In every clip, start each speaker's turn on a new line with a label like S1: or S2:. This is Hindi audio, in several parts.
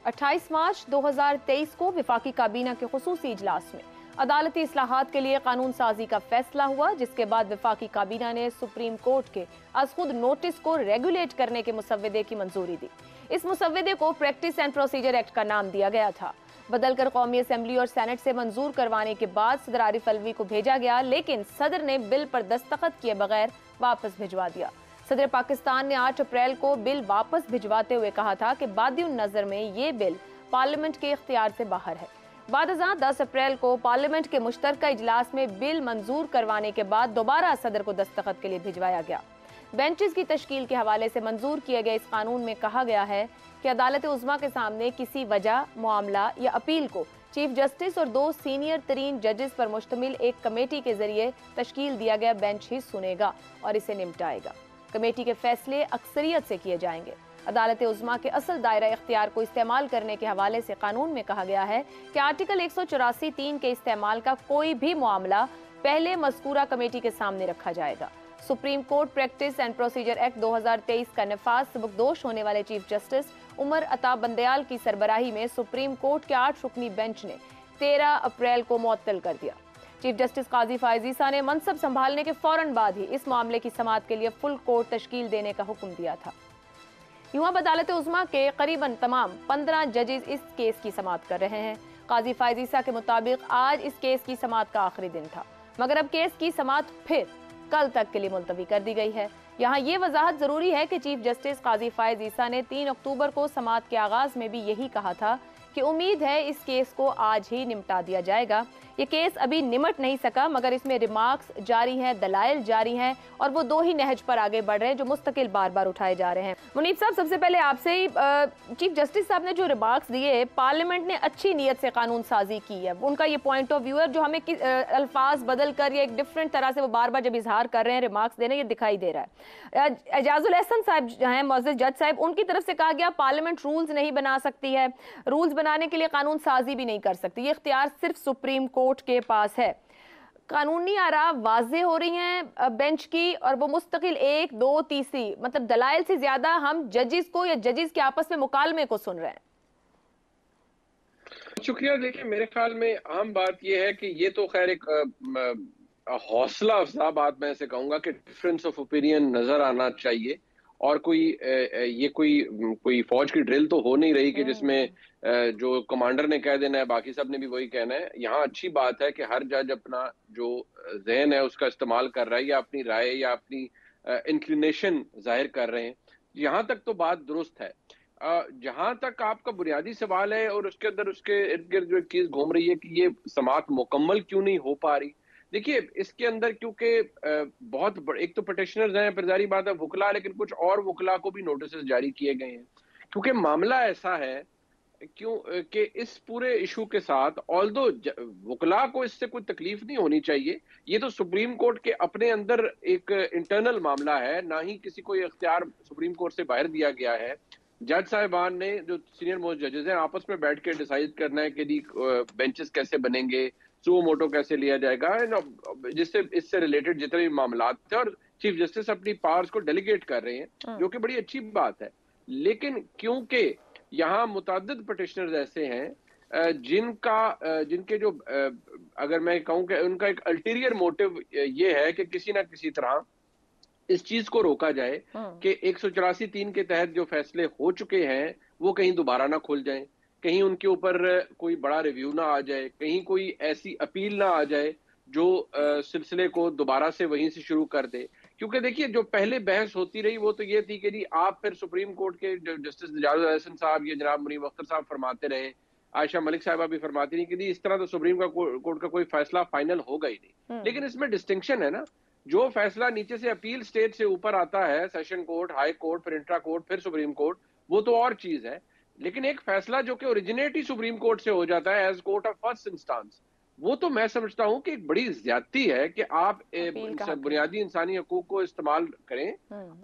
S1: 28 मार्च 2023 को विफाकी काबीना के खुसूसी इजलास में अदालती इस्लाहात के लिए कानून साजी का फैसला हुआ, जिसके बाद विफाकी काबीना ने सुप्रीम कोर्ट के आज खुद नोटिस को रेगुलेट करने के मुसव्वदे की मंजूरी दी। इस मुसव्वदे को प्रैक्टिस एंड प्रोसीजर एक्ट का नाम दिया गया था। बदलकर कौमी असेंबली और सेनेट से मंजूर करवाने के बाद सदर आरिफ अलवी को भेजा गया, लेकिन सदर ने बिल पर दस्तखत किए बगैर वापस भिजवा दिया। सदर पाकिस्तान ने 8 अप्रैल को बिल वापस भिजवाते हुए कहा था कि बादिउन नजर में ये बिल पार्लियामेंट के इख्तियार से बाहर है। बाद 10 अप्रैल को पार्लियामेंट के मुश्तरका इजलास में बिल मंजूर करवाने के बाद दोबारा सदर को दस्तखत के लिए भिजवाया गया। बेंचेस की तश्कील के हवाले से मंजूर किए गए इस कानून में कहा गया है कि अदालत उज़्मा के सामने किसी वजह, मामला या अपील को चीफ जस्टिस और 2 सीनियर तरीन जजेस पर मुश्तमिल एक कमेटी के जरिए तश्कील दिया गया बेंच ही सुनेगा और इसे निपटाएगा। कमेटी के फैसले अक्सरियत से किए जाएंगे। अदालत उज़्मा के असल दायरा इख्तियार को इस्तेमाल करने के हवाले से कानून में कहा गया है कि आर्टिकल 184(3) के इस्तेमाल का कोई भी मामला पहले मज़कूरा कमेटी के सामने रखा जाएगा। Supreme court practice and procedure act 2023 का नफाज सबकदोश होने वाले चीफ जस्टिस उमर अता बंदयाल की सरबराही में सुप्रीम कोर्ट के 8 रुकनी बेंच ने 13 अप्रैल को मुअत्तल कर दिया। चीफ जस्टिस काजी फायज ईसा ने मनसब संभालने के फौरन बाद ही इस मामले की समाअत के लिए फुल कोर्ट तश्कील देने का हुक्म दिया था। यूं अब अदालत उज़्मा के करीबन तमाम 15 जजेस इस केस की समाअत कर रहे हैं। काजी फायज ईसा के मुताबिक आज इस केस की समाअत का आखिरी दिन था, मगर अब केस की समाअत फिर कल तक के लिए मुलतवी कर दी गई है। यहाँ ये वजाहत जरूरी है कि चीफ जस्टिस काजी फायज ईसा ने 3 अक्टूबर को समाअत के आगाज में भी यही कहा था कि उम्मीद है इस केस को आज ही निपटा दिया जाएगा। ये केस अभी निमट नहीं सका, मगर इसमें रिमार्क्स जारी हैं, दलाइल जारी हैं और वो 2 ही नहज पर आगे बढ़ रहे हैं जो मुस्तकिल बार बार उठाए जा रहे हैं। मुनीब साहब, सबसे पहले आपसे ही चीफ जस्टिस साहब ने जो रिमार्क्स दिए, पार्लियामेंट ने अच्छी नीयत से कानून साजी की है, उनका ये पॉइंट ऑफ व्यू है, जो हमें अल्फाज बदल कर या एक डिफरेंट तरह से वो बार बार जब इजहार कर रहे हैं, रिमार्क्स दे रहे हैं, ये दिखाई दे रहा है। एजाजुल एहसन साहब हैं, मुअज़्ज़िज़ जज साहब, उनकी तरफ से कहा गया पार्लियामेंट रूल्स नहीं बना सकती है, रूल्स बनाने के लिए कानून साजी भी नहीं कर सकती, ये इख्तियार सिर्फ सुप्रीम कोर्ट के पास है। कानूनी आरा वाज़े हो रही हैं बेंच की और वो मुस्तकिल 1, 2, तीसरी मतलब दलाइल से ज्यादा हम जजेस को या जजेस के आपस में मुकालमे को सुन रहे हैं।
S2: शुक्रिया। देखिए, मेरे ख्याल में अहम बात यह है कि ये तो खैर एक हौसला अफजा बात मैं ऐसे कहूंगा कि डिफरेंस ऑफ ओपिनियन नजर आना चाहिए और कोई फौज की ड्रिल तो हो नहीं रही कि जिसमें जो कमांडर ने कह देना है बाकी सब ने भी वही कहना है। यहाँ अच्छी बात है कि हर जज अपना जो ज़हन है उसका इस्तेमाल कर रहा है या अपनी राय या अपनी इंक्लिनेशन जाहिर कर रहे हैं। यहाँ तक तो बात दुरुस्त है। जहां तक आपका बुनियादी सवाल है और उसके अंदर उसके इर्द गिर्द जो चीज घूम रही है कि ये समाअत मुकम्मल क्यों नहीं हो पा रही, देखिए इसके अंदर क्योंकि एक तो पिटिशनर्स हैं, फिर जारी बात है वकला, लेकिन कुछ और वकला को भी नोटिस जारी किए गए हैं क्योंकि मामला ऐसा है क्यों कि इस पूरे इशू के साथ ऑल्दो वकला को इससे कोई तकलीफ नहीं होनी चाहिए। ये तो सुप्रीम कोर्ट के अपने अंदर एक इंटरनल मामला है, ना ही किसी को ये इख्तियार सुप्रीम कोर्ट से बाहर दिया गया है। जज साहिबान ने जो सीनियर मोस्ट जजेस हैं आपस में बैठ के डिसाइड करना है कि बेंचेस कैसे बनेंगे, सुओ मोटो कैसे लिया जाएगा, जिससे इससे रिलेटेड जितने भी मामला थे, और चीफ जस्टिस अपनी पावर्स को डेलीगेट कर रहे हैं जो कि बड़ी अच्छी बात है। लेकिन क्योंकि यहाँ मुतअद्दिद पिटिशनर्स ऐसे हैं जिनके जो अगर मैं कहूँ कि उनका एक अल्टीरियर मोटिव ये है कि किसी ना किसी तरह इस चीज को रोका जाए कि 184(3) के तहत जो फैसले हो चुके हैं वो कहीं दोबारा ना खुल जाएं, कहीं उनके ऊपर कोई बड़ा रिव्यू ना आ जाए, कहीं कोई ऐसी अपील ना आ जाए जो सिलसिले को दोबारा से वहीं से शुरू कर दे। क्योंकि देखिए जो पहले बहस होती रही वो तो ये थी कि जी आप फिर सुप्रीम कोर्ट के जस्टिस एजाजुल एहसन साहब, ये जनाब मुनीब अख्तर साहब फरमाते रहे, आयशा मलिक साहिबा भी फरमाती रही कि जी इस तरह तो सुप्रीम कोर्ट का कोई फैसला फाइनल होगा ही नहीं। लेकिन इसमें डिस्टिंक्शन है ना, जो फैसला नीचे से अपील स्टेज से ऊपर आता है, सेशन कोर्ट, हाई कोर्ट, फिर इंट्रा कोर्ट, फिर सुप्रीम कोर्ट, वो तो और चीज है। लेकिन एक फैसला जो कि ओरिजिनेट ही सुप्रीम कोर्ट से हो जाता है as court of first instance, वो तो मैं समझता हूं कि एक बड़ी ज्यादती है कि आप बुनियादी इंसानी हकूक को इस्तेमाल करें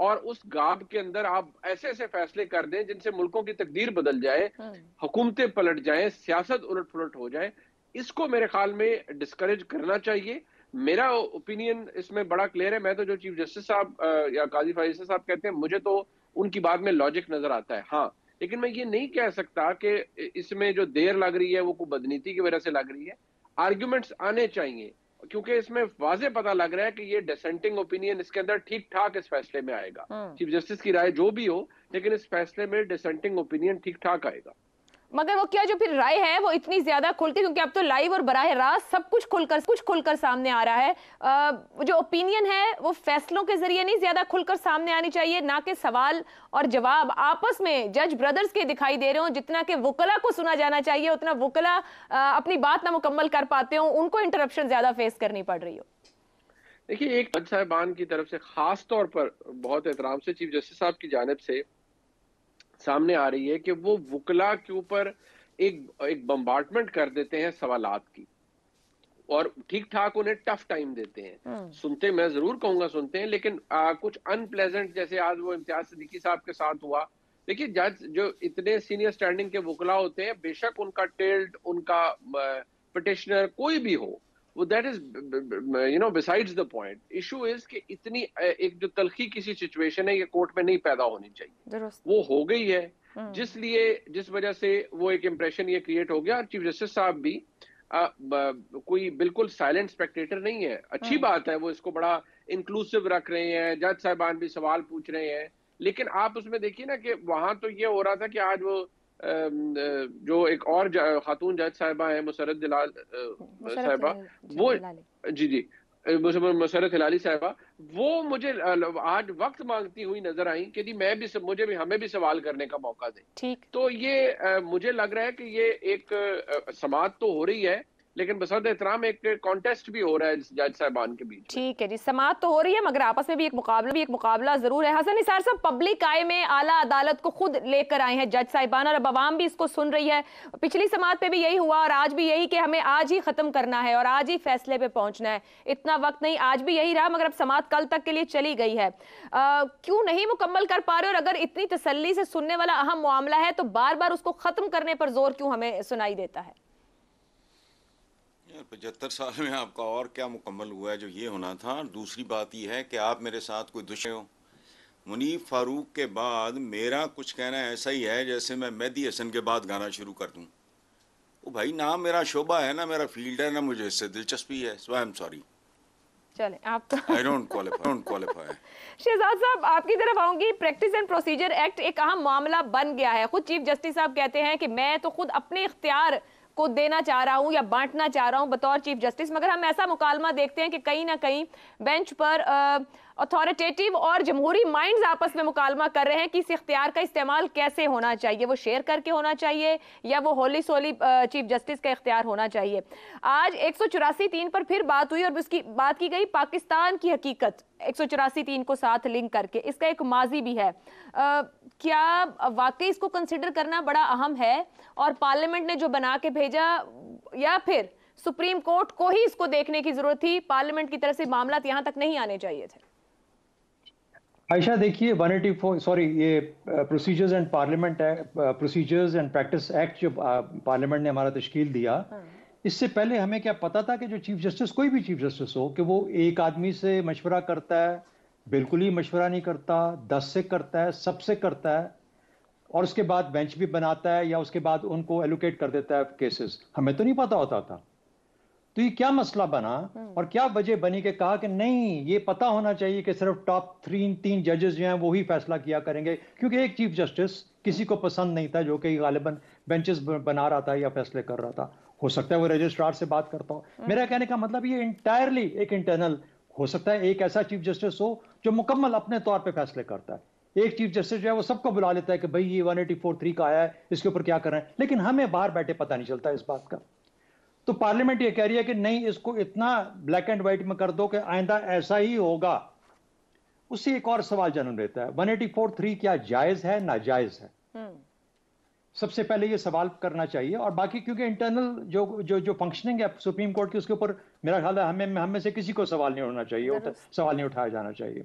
S2: और उस गाब के अंदर आप ऐसे ऐसे फैसले कर दें जिनसे मुल्कों की तकदीर बदल जाए, हुकूमतें पलट जाएं, सियासत उलट पुलट हो जाए। इसको मेरे ख्याल में डिस्करेज करना चाहिए। मेरा ओपिनियन इसमें बड़ा क्लियर है। मैं तो जो चीफ जस्टिस साहब या काजी फायज साहब कहते हैं, मुझे तो उनकी बात में लॉजिक नजर आता है। हाँ, लेकिन मैं ये नहीं कह सकता कि इसमें जो देर लग रही है वो कोई बदनीति की वजह से लग रही है। आर्ग्यूमेंट्स आने चाहिए, क्योंकि इसमें वाजे पता लग रहा है कि ये डिसेंटिंग ओपिनियन इसके अंदर ठीक ठाक इस फैसले में आएगा। चीफ जस्टिस की राय जो भी हो, लेकिन इस फैसले में डिसेंटिंग ओपिनियन ठीक ठाक आएगा।
S1: मगर वो क्या जो फिर राय है वो इतनी ज्यादा खुल के, क्योंकि अब तो लाइव और बराह रास्त सब कुछ खुलकर सामने आ रहा है, जो ओपिनियन है वो फैसलों के जरिए नहीं ज्यादा खुलकर सामने आनी चाहिए, ना कि सवाल और जवाब आपस में जज ब्रदर्स के दिखाई दे रहे हो। जितना कि वुकला को सुना जाना चाहिए उतना वुकला अपनी बात ना मुकम्मल कर पाते हो, उनको इंटरप्शन ज्यादा फेस करनी पड़ रही हो।
S2: देखिए, एक जज साहिबान की तरफ से खास तौर पर बहुत एहतराम से चीफ जस्टिस साहब की जानिब से सामने आ रही है कि वो वुकला के ऊपर एक बम्बार्डमेंट कर देते हैं सवालात की, और ठीक ठाक उन्हें टफ टाइम देते हैं। सुनते, मैं जरूर कहूंगा सुनते हैं, लेकिन कुछ अनप्लेजेंट, जैसे आज वो इम्तियाज सिद्दीकी साहब के साथ हुआ। देखिए, जज जो इतने सीनियर स्टैंडिंग के वुकला होते हैं, बेशक उनका टिल्ट, उनका पिटिशनर कोई भी हो, वो that is besides the point. Issue is कि इतनी एक जो तलखी किसी सिचुएशन है, ये कोर्ट में नहीं पैदा होनी चाहिए, वो हो गई है, जिस वजह से वो एक इंप्रेशन ये क्रिएट हो गया। चीफ जस्टिस साहब भी कोई बिल्कुल साइलेंट स्पेक्टेटर नहीं है। अच्छी बात है, वो इसको बड़ा इंक्लूसिव रख रहे हैं, जज साहिबान भी सवाल पूछ रहे हैं, लेकिन आप उसमें देखिए ना कि वहां तो ये हो रहा था कि आज वो जो एक और खातून जज साहिबा है, मुसरत जलाल साहिबा, वो जी मुसरत हिलाली साहिबा, वो मुझे आज वक्त मांगती हुई नजर आई कि जी हमें भी सवाल करने का मौका दें। ठीक, तो ये मुझे लग रहा है कि ये एक समाअत तो हो रही है, लेकिन बसंत एहतराम एक कॉन्टेस्ट भी हो रहा है जज साहिबान के बीच। ठीक है जी, समाअत तो हो रही है, मगर आपस में भी एक मुकाबला जरूर है। हसन निसार साहब, पब्लिक आय में आला अदालत को खुद लेकर आए हैं जज साहिबान, और अब अवाम भी इसको सुन रही है। पिछली समाअत पे भी यही हुआ और आज भी यही कि हमें आज ही खत्म करना है और आज ही फैसले पे पहुंचना है, इतना वक्त नहीं, आज भी यही रहा, मगर अब समाअत कल तक के लिए चली गई है। क्यों नहीं मुकम्मल कर पा रहे, और अगर इतनी तसल्ली से सुनने वाला अहम मामला है तो बार बार उसको खत्म करने पर जोर क्यों हमें सुनाई देता है?
S3: 75 साल में आपका और क्या मुकम्मल हुआ है जो ये होना था। दूसरी बात ये है कि आप मेरे साथ कोई दुश्मन हो। मुनीफ फारूक के बाद मेरा कुछ कहना ऐसा ही है जैसे मैं मेहदी हसन के बाद गाना शुरू कर दूं। वो भाई, ना मेरा शोबा है, ना मेरा फील्ड है, ना मुझे इससे दिलचस्पी है, सो आई एम सॉरी।
S1: चले, आप तो
S3: आई डोंट क्वालिफाई।
S1: शहजाद साहब, आपकी तरफ आऊंगी। प्रैक्टिस एंड प्रोसीजर एक्ट एक अहम मामला बन गया है। खुद चीफ जस्टिस साहब कहते हैं कि मैं तो खुद अपने इख्तियार को देना चाह रहा हूं या बांटना चाह रहा हूं बतौर चीफ जस्टिस, मगर हम ऐसा मुकालमा देखते हैं कि कहीं ना कहीं बेंच पर अथॉरिटेटिव और जमहूरी माइंड्स आपस में मुकालमा कर रहे हैं कि इस इख्तियार का इस्तेमाल कैसे होना चाहिए, वो शेयर करके होना चाहिए या वो होली सोली चीफ जस्टिस का इख्तियार होना चाहिए। आज 184(3) पर फिर बात हुई और उसकी बात की गई पाकिस्तान की हकीकत 184(3) को साथ लिंक करके, इसका एक माजी भी है। क्या वाकई इसको कंसिडर करना बड़ा अहम है और पार्लियामेंट ने जो बना के भेजा, या फिर सुप्रीम कोर्ट को ही इसको देखने की जरूरत थी, पार्लियामेंट की तरफ से मामला यहां तक नहीं आने चाहिए थे?
S4: आयशा, देखिए 184 ये procedures and parliament procedures and practice act जो पार्लियामेंट ने हमारा तश्कील दिया, इससे पहले हमें क्या पता था कि जो चीफ जस्टिस, कोई भी चीफ जस्टिस हो, कि वो एक आदमी से मशवरा करता है, बिल्कुल ही मशवरा नहीं करता, 10 से करता है, सबसे करता है, और उसके बाद बेंच भी बनाता है या उसके बाद उनको एलोकेट कर देता है केसेस। हमें तो नहीं पता होता था। तो ये क्या मसला बना और क्या वजह बनी कि कहा कि नहीं, ये पता होना चाहिए कि सिर्फ टॉप 3 जजेस जो हैं वो ही फैसला किया करेंगे, क्योंकि एक चीफ जस्टिस किसी को पसंद नहीं था जो कि गालिबन बेंचेस बना रहा था या फैसले कर रहा था। हो सकता है वो रजिस्ट्रार से बात करता हो। मेरा कहने का मतलब ये इंटायरली एक इंटरनल हो सकता है। एक ऐसा चीफ जस्टिस हो जो मुकम्मल अपने तौर पर फैसले करता है। एक चीफ जस्टिस जो है वो सबको बुला लेता है कि भाई ये 184(3) का आया है, इसके ऊपर क्या कर रहे हैं, लेकिन हमें बाहर बैठे पता नहीं चलता इस बात का। तो पार्लियामेंट ये कह रही है कि नहीं, इसको इतना ब्लैक एंड व्हाइट में कर दो कि आइंदा ऐसा ही होगा। उससे एक और सवाल जन्म लेता है, 184(3) क्या जायज है, नाजायज है? सबसे पहले ये सवाल करना चाहिए। और बाकी क्योंकि इंटरनल जो फंक्शनिंग है सुप्रीम कोर्ट की, उसके ऊपर मेरा ख्याल है हमें से किसी को सवाल नहीं होना चाहिए, सवाल नहीं उठाया जाना चाहिए।